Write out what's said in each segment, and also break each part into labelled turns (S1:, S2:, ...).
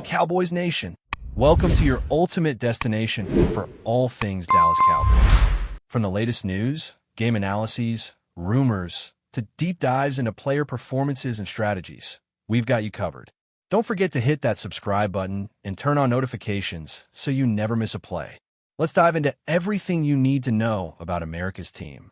S1: Cowboys Nation. Welcome to your ultimate destination for all things Dallas Cowboys. From the latest news, game analyses, rumors, to deep dives into player performances and strategies, we've got you covered. Don't forget to hit that subscribe button and turn on notifications so you never miss a play. Let's dive into everything you need to know about America's team.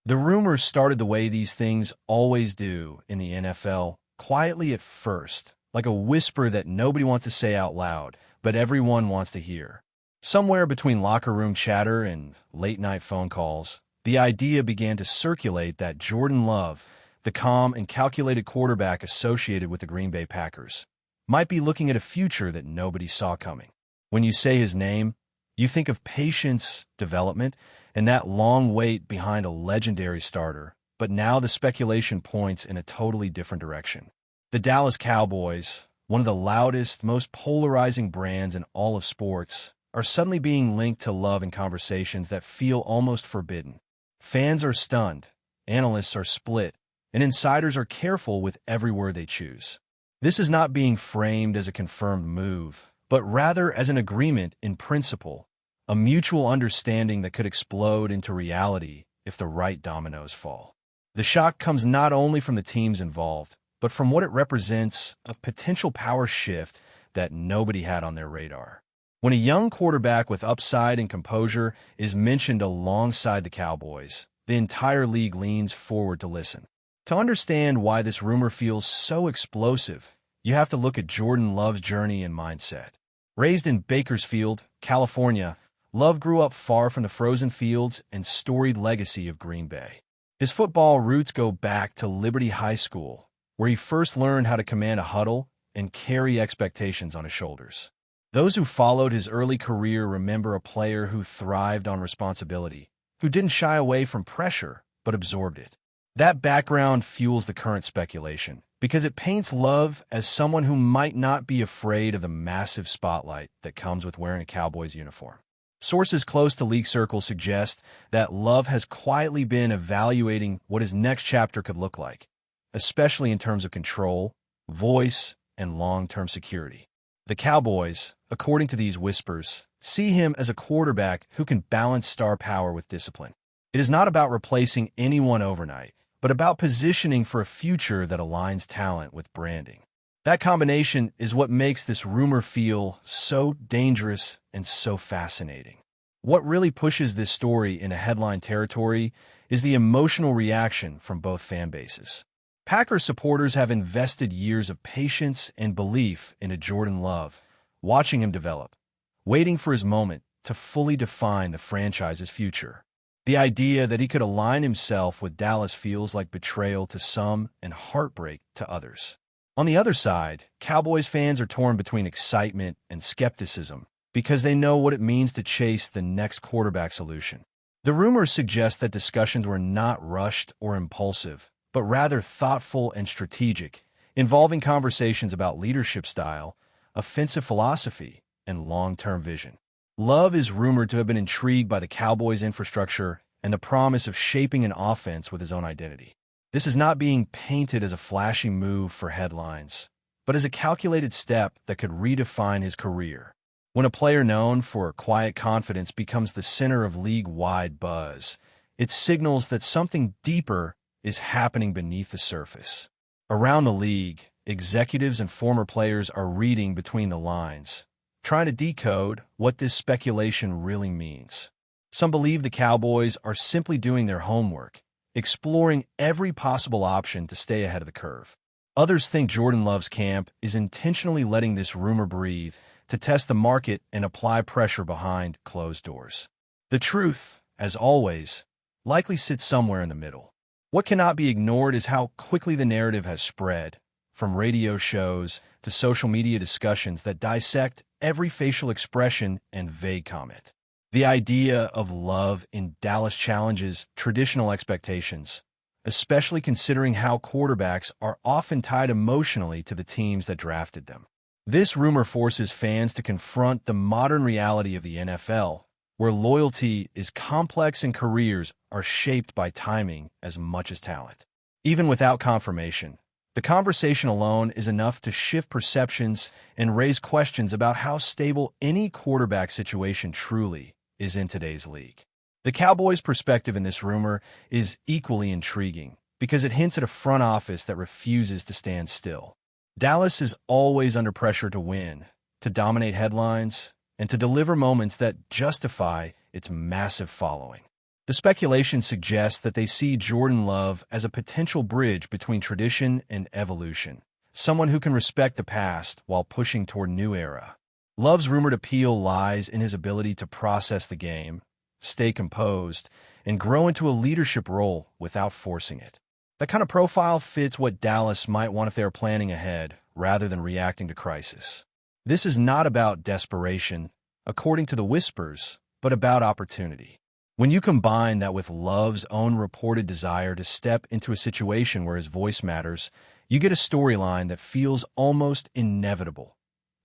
S1: The rumors started the way these things always do in the NFL, quietly at first, like a whisper that nobody wants to say out loud, but everyone wants to hear. Somewhere between locker room chatter and late-night phone calls, the idea began to circulate that Jordan Love, the calm and calculated quarterback associated with the Green Bay Packers, might be looking at a future that nobody saw coming. When you say his name, you think of patience, development, and that long wait behind a legendary starter, but now the speculation points in a totally different direction. The Dallas Cowboys, one of the loudest, most polarizing brands in all of sports, are suddenly being linked to Love in conversations that feel almost forbidden. Fans are stunned, analysts are split, and insiders are careful with every word they choose. This is not being framed as a confirmed move, but rather as an agreement in principle, a mutual understanding that could explode into reality if the right dominoes fall. The shock comes not only from the teams involved, but from what it represents, a potential power shift that nobody had on their radar. When a young quarterback with upside and composure is mentioned alongside the Cowboys, the entire league leans forward to listen. To understand why this rumor feels so explosive, you have to look at Jordan Love's journey and mindset. Raised in Bakersfield, California, Love grew up far from the frozen fields and storied legacy of Green Bay. His football roots go back to Liberty High School, where he first learned how to command a huddle and carry expectations on his shoulders. Those who followed his early career remember a player who thrived on responsibility, who didn't shy away from pressure, but absorbed it. That background fuels the current speculation, because it paints Love as someone who might not be afraid of the massive spotlight that comes with wearing a Cowboys uniform. Sources close to league circles suggest that Love has quietly been evaluating what his next chapter could look like, especially in terms of control, voice, and long-term security. The Cowboys, according to these whispers, see him as a quarterback who can balance star power with discipline. It is not about replacing anyone overnight, but about positioning for a future that aligns talent with branding. That combination is what makes this rumor feel so dangerous and so fascinating. What really pushes this story into headline territory is the emotional reaction from both fan bases. Packers supporters have invested years of patience and belief into Jordan Love, watching him develop, waiting for his moment to fully define the franchise's future. The idea that he could align himself with Dallas feels like betrayal to some and heartbreak to others. On the other side, Cowboys fans are torn between excitement and skepticism because they know what it means to chase the next quarterback solution. The rumors suggest that discussions were not rushed or impulsive, but rather thoughtful and strategic, involving conversations about leadership style, offensive philosophy, and long-term vision. Love is rumored to have been intrigued by the Cowboys' infrastructure and the promise of shaping an offense with his own identity. This is not being painted as a flashy move for headlines, but as a calculated step that could redefine his career. When a player known for quiet confidence becomes the center of league-wide buzz, it signals that something deeper is happening beneath the surface. Around the league, executives and former players are reading between the lines, trying to decode what this speculation really means. Some believe the Cowboys are simply doing their homework, exploring every possible option to stay ahead of the curve. Others think Jordan Love's camp is intentionally letting this rumor breathe to test the market and apply pressure behind closed doors. The truth, as always, likely sits somewhere in the middle. What cannot be ignored is how quickly the narrative has spread, from radio shows to social media discussions that dissect every facial expression and vague comment. The idea of Love in Dallas challenges traditional expectations, especially considering how quarterbacks are often tied emotionally to the teams that drafted them. This rumor forces fans to confront the modern reality of the NFL, where loyalty is complex and careers are shaped by timing as much as talent. Even without confirmation, The conversation alone is enough to shift perceptions and raise questions about how stable any quarterback situation truly is in today's league. The Cowboys' perspective in this rumor is equally intriguing because it hints at a front office that refuses to stand still. Dallas is always under pressure to win, to dominate headlines, and to deliver moments that justify its massive following. The speculation suggests that they see Jordan Love as a potential bridge between tradition and evolution, someone who can respect the past while pushing toward a new era. Love's rumored appeal lies in his ability to process the game, stay composed, and grow into a leadership role without forcing it. That kind of profile fits what Dallas might want if they are planning ahead rather than reacting to crisis. This is not about desperation, according to the whispers, but about opportunity. When you combine that with Love's own reported desire to step into a situation where his voice matters, you get a storyline that feels almost inevitable,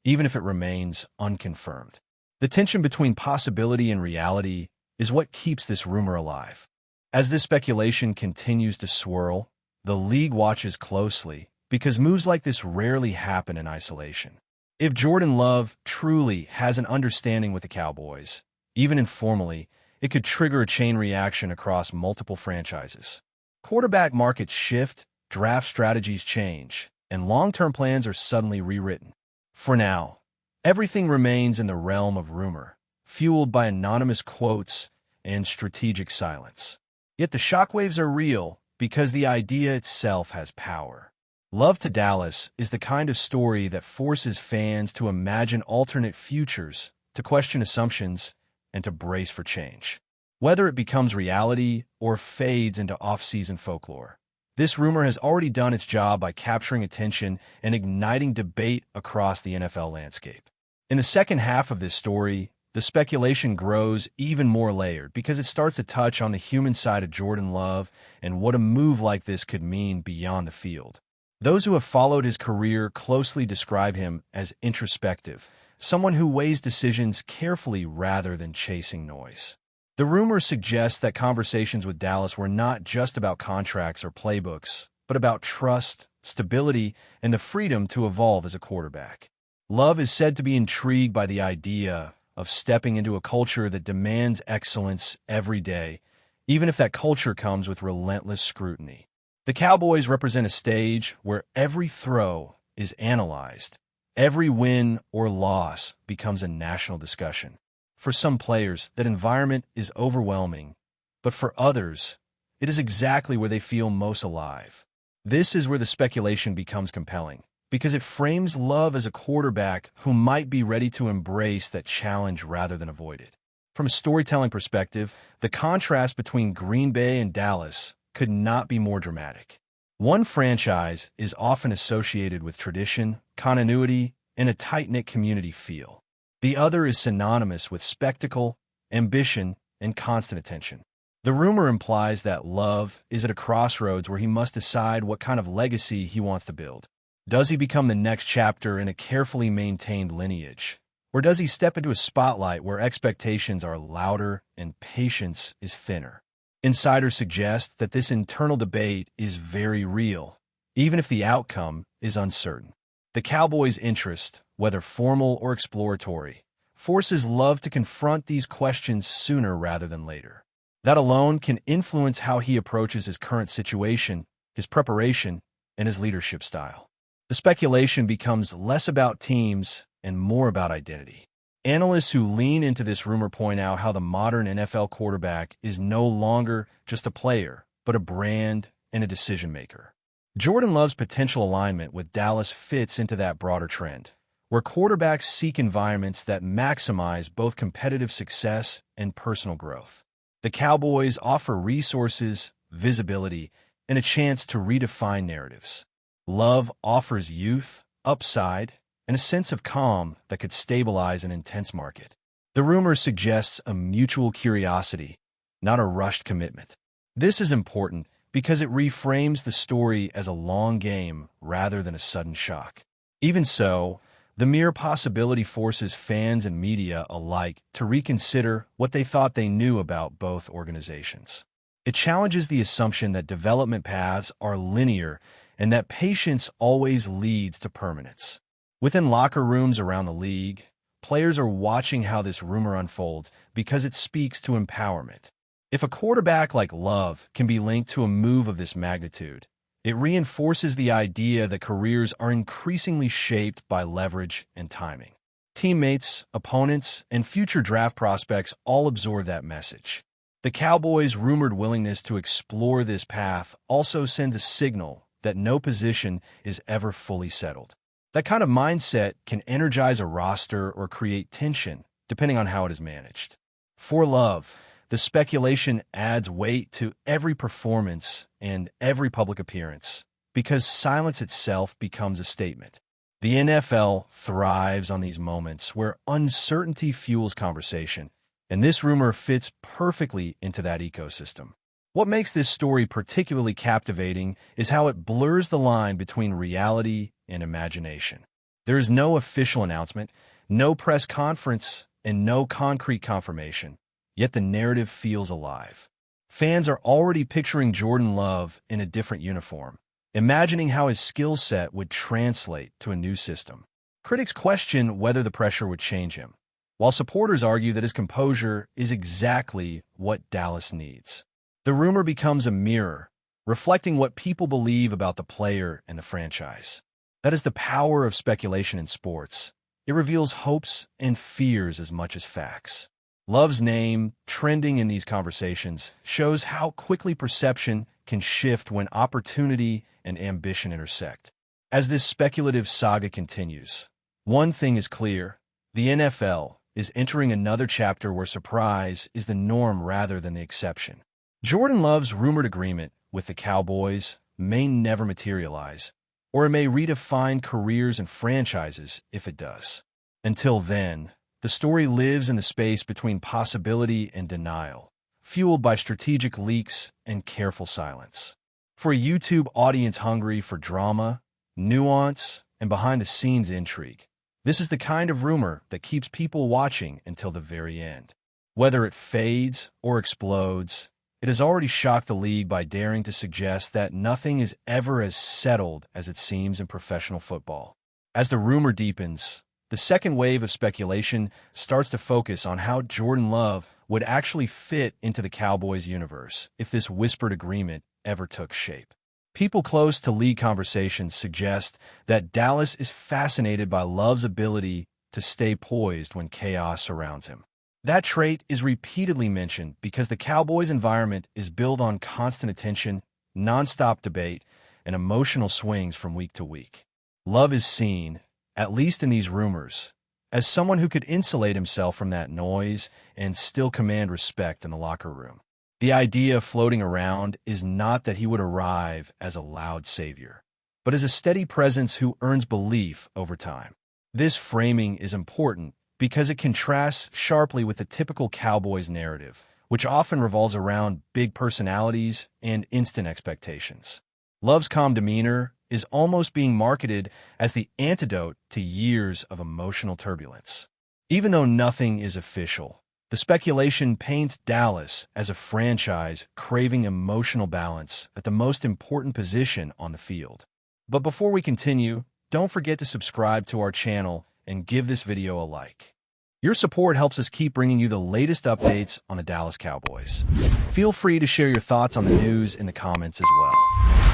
S1: even if it remains unconfirmed. The tension between possibility and reality is what keeps this rumor alive. As this speculation continues to swirl, the league watches closely because moves like this rarely happen in isolation. If Jordan Love truly has an understanding with the Cowboys, even informally, it could trigger a chain reaction across multiple franchises. Quarterback markets shift, draft strategies change, and long-term plans are suddenly rewritten. For now, everything remains in the realm of rumor, fueled by anonymous quotes and strategic silence. Yet the shockwaves are real because the idea itself has power. Love to Dallas is the kind of story that forces fans to imagine alternate futures, to question assumptions, and to brace for change. Whether it becomes reality or fades into off-season folklore, this rumor has already done its job by capturing attention and igniting debate across the NFL landscape. In the second half of this story, the speculation grows even more layered because it starts to touch on the human side of Jordan Love and what a move like this could mean beyond the field. Those who have followed his career closely describe him as introspective, someone who weighs decisions carefully rather than chasing noise. The rumor suggests that conversations with Dallas were not just about contracts or playbooks, but about trust, stability, and the freedom to evolve as a quarterback. Love is said to be intrigued by the idea of stepping into a culture that demands excellence every day, even if that culture comes with relentless scrutiny. The Cowboys represent a stage where every throw is analyzed. Every win or loss becomes a national discussion. For some players, that environment is overwhelming, but for others, it is exactly where they feel most alive. This is where the speculation becomes compelling, because it frames Love as a quarterback who might be ready to embrace that challenge rather than avoid it. From a storytelling perspective, the contrast between Green Bay and Dallas could not be more dramatic. One franchise is often associated with tradition, continuity, and a tight-knit community feel. The other is synonymous with spectacle, ambition, and constant attention. The rumor implies that Love is at a crossroads where he must decide what kind of legacy he wants to build. Does he become the next chapter in a carefully maintained lineage? Or does he step into a spotlight where expectations are louder and patience is thinner? Insiders suggest that this internal debate is very real, even if the outcome is uncertain. The Cowboys' interest, whether formal or exploratory, forces Love to confront these questions sooner rather than later. That alone can influence how he approaches his current situation, his preparation, and his leadership style. The speculation becomes less about teams and more about identity. Analysts who lean into this rumor point out how the modern NFL quarterback is no longer just a player, but a brand and a decision-maker. Jordan Love's potential alignment with Dallas fits into that broader trend, where quarterbacks seek environments that maximize both competitive success and personal growth. The Cowboys offer resources, visibility, and a chance to redefine narratives. Love offers youth, upside, and a sense of calm that could stabilize an intense market. The rumor suggests a mutual curiosity, not a rushed commitment. This is important because it reframes the story as a long game rather than a sudden shock. Even so, the mere possibility forces fans and media alike to reconsider what they thought they knew about both organizations. It challenges the assumption that development paths are linear and that patience always leads to permanence. Within locker rooms around the league, players are watching how this rumor unfolds because it speaks to empowerment. If a quarterback like Love can be linked to a move of this magnitude, it reinforces the idea that careers are increasingly shaped by leverage and timing. Teammates, opponents, and future draft prospects all absorb that message. The Cowboys' rumored willingness to explore this path also sends a signal that no position is ever fully settled. That kind of mindset can energize a roster or create tension, depending on how it is managed. For Love, the speculation adds weight to every performance and every public appearance, because silence itself becomes a statement. The NFL thrives on these moments where uncertainty fuels conversation, and this rumor fits perfectly into that ecosystem. What makes this story particularly captivating is how it blurs the line between reality and imagination. There is no official announcement, no press conference, and no concrete confirmation, yet the narrative feels alive. Fans are already picturing Jordan Love in a different uniform, imagining how his skill set would translate to a new system. Critics question whether the pressure would change him, while supporters argue that his composure is exactly what Dallas needs. The rumor becomes a mirror, reflecting what people believe about the player and the franchise. That is the power of speculation in sports. It reveals hopes and fears as much as facts. Love's name, trending in these conversations, shows how quickly perception can shift when opportunity and ambition intersect. As this speculative saga continues, one thing is clear: the NFL is entering another chapter where surprise is the norm rather than the exception. Jordan Love's rumored agreement with the Cowboys may never materialize, or it may redefine careers and franchises if it does. Until then, the story lives in the space between possibility and denial, fueled by strategic leaks and careful silence. For a YouTube audience hungry for drama, nuance, and behind-the-scenes intrigue, this is the kind of rumor that keeps people watching until the very end. Whether it fades or explodes, it has already shocked the league by daring to suggest that nothing is ever as settled as it seems in professional football. As the rumor deepens, the second wave of speculation starts to focus on how Jordan Love would actually fit into the Cowboys universe if this whispered agreement ever took shape. People close to league conversations suggest that Dallas is fascinated by Love's ability to stay poised when chaos surrounds him. That trait is repeatedly mentioned because the Cowboys' environment is built on constant attention, nonstop debate, and emotional swings from week to week. Love is seen, at least in these rumors, as someone who could insulate himself from that noise and still command respect in the locker room. The idea floating around is not that he would arrive as a loud savior, but as a steady presence who earns belief over time. This framing is important because it contrasts sharply with the typical Cowboys narrative, which often revolves around big personalities and instant expectations. Love's calm demeanor is almost being marketed as the antidote to years of emotional turbulence. Even though nothing is official, the speculation paints Dallas as a franchise craving emotional balance at the most important position on the field. But before we continue, don't forget to subscribe to our channel and give this video a like. Your support helps us keep bringing you the latest updates on the Dallas Cowboys. Feel free to share your thoughts on the news in the comments as well.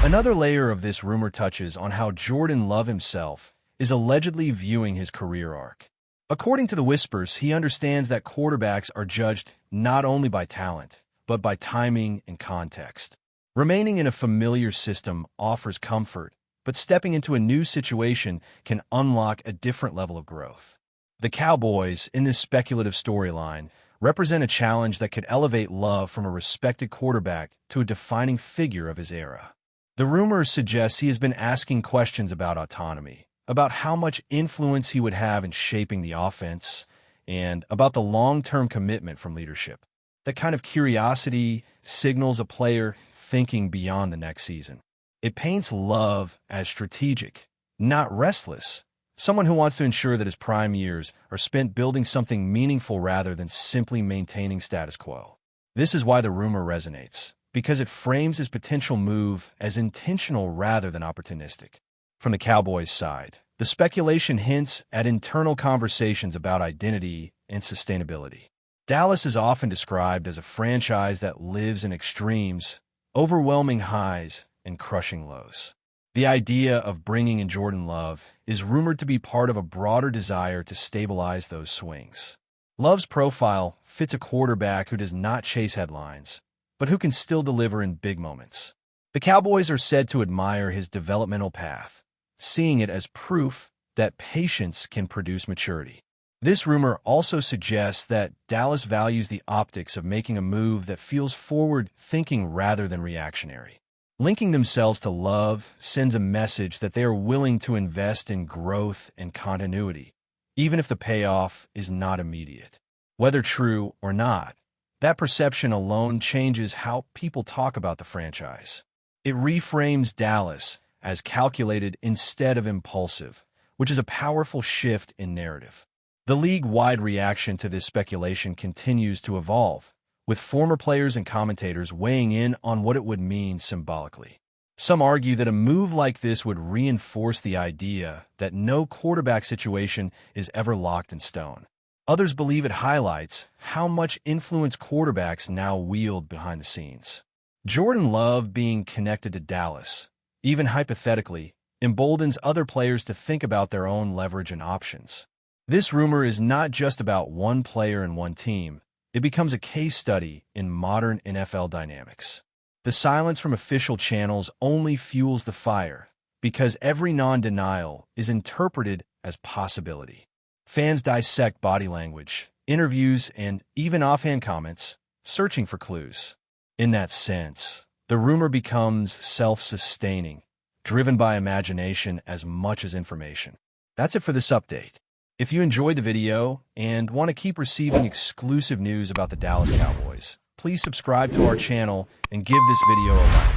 S1: Another layer of this rumor touches on how Jordan Love himself is allegedly viewing his career arc. According to the whispers, he understands that quarterbacks are judged not only by talent, but by timing and context. Remaining in a familiar system offers comfort, but stepping into a new situation can unlock a different level of growth. The Cowboys, in this speculative storyline, represent a challenge that could elevate Love from a respected quarterback to a defining figure of his era. The rumor suggests he has been asking questions about autonomy, about how much influence he would have in shaping the offense, and about the long-term commitment from leadership. That kind of curiosity signals a player thinking beyond the next season. It paints Love as strategic, not restless, someone who wants to ensure that his prime years are spent building something meaningful rather than simply maintaining status quo. This is why the rumor resonates, because it frames his potential move as intentional rather than opportunistic. From the Cowboys' side, the speculation hints at internal conversations about identity and sustainability. Dallas is often described as a franchise that lives in extremes, overwhelming highs and crushing lows. The idea of bringing in Jordan Love is rumored to be part of a broader desire to stabilize those swings. Love's profile fits a quarterback who does not chase headlines, but who can still deliver in big moments. The Cowboys are said to admire his developmental path, seeing it as proof that patience can produce maturity. This rumor also suggests that Dallas values the optics of making a move that feels forward-thinking rather than reactionary. Linking themselves to Love sends a message that they are willing to invest in growth and continuity, even if the payoff is not immediate. Whether true or not, that perception alone changes how people talk about the franchise. It reframes Dallas as calculated instead of impulsive, which is a powerful shift in narrative. The league-wide reaction to this speculation continues to evolve, with former players and commentators weighing in on what it would mean symbolically. Some argue that a move like this would reinforce the idea that no quarterback situation is ever locked in stone. Others believe it highlights how much influence quarterbacks now wield behind the scenes. Jordan Love being connected to Dallas, even hypothetically, emboldens other players to think about their own leverage and options. This rumor is not just about one player and one team. It becomes a case study in modern NFL dynamics. The silence from official channels only fuels the fire, because every non-denial is interpreted as possibility. Fans dissect body language, interviews, and even offhand comments, searching for clues. In that sense, the rumor becomes self-sustaining, driven by imagination as much as information. That's it for this update. If you enjoyed the video and want to keep receiving exclusive news about the Dallas Cowboys, please subscribe to our channel and give this video a like.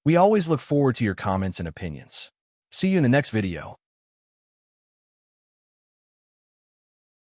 S1: We always look forward to your comments and opinions. See you in the next video.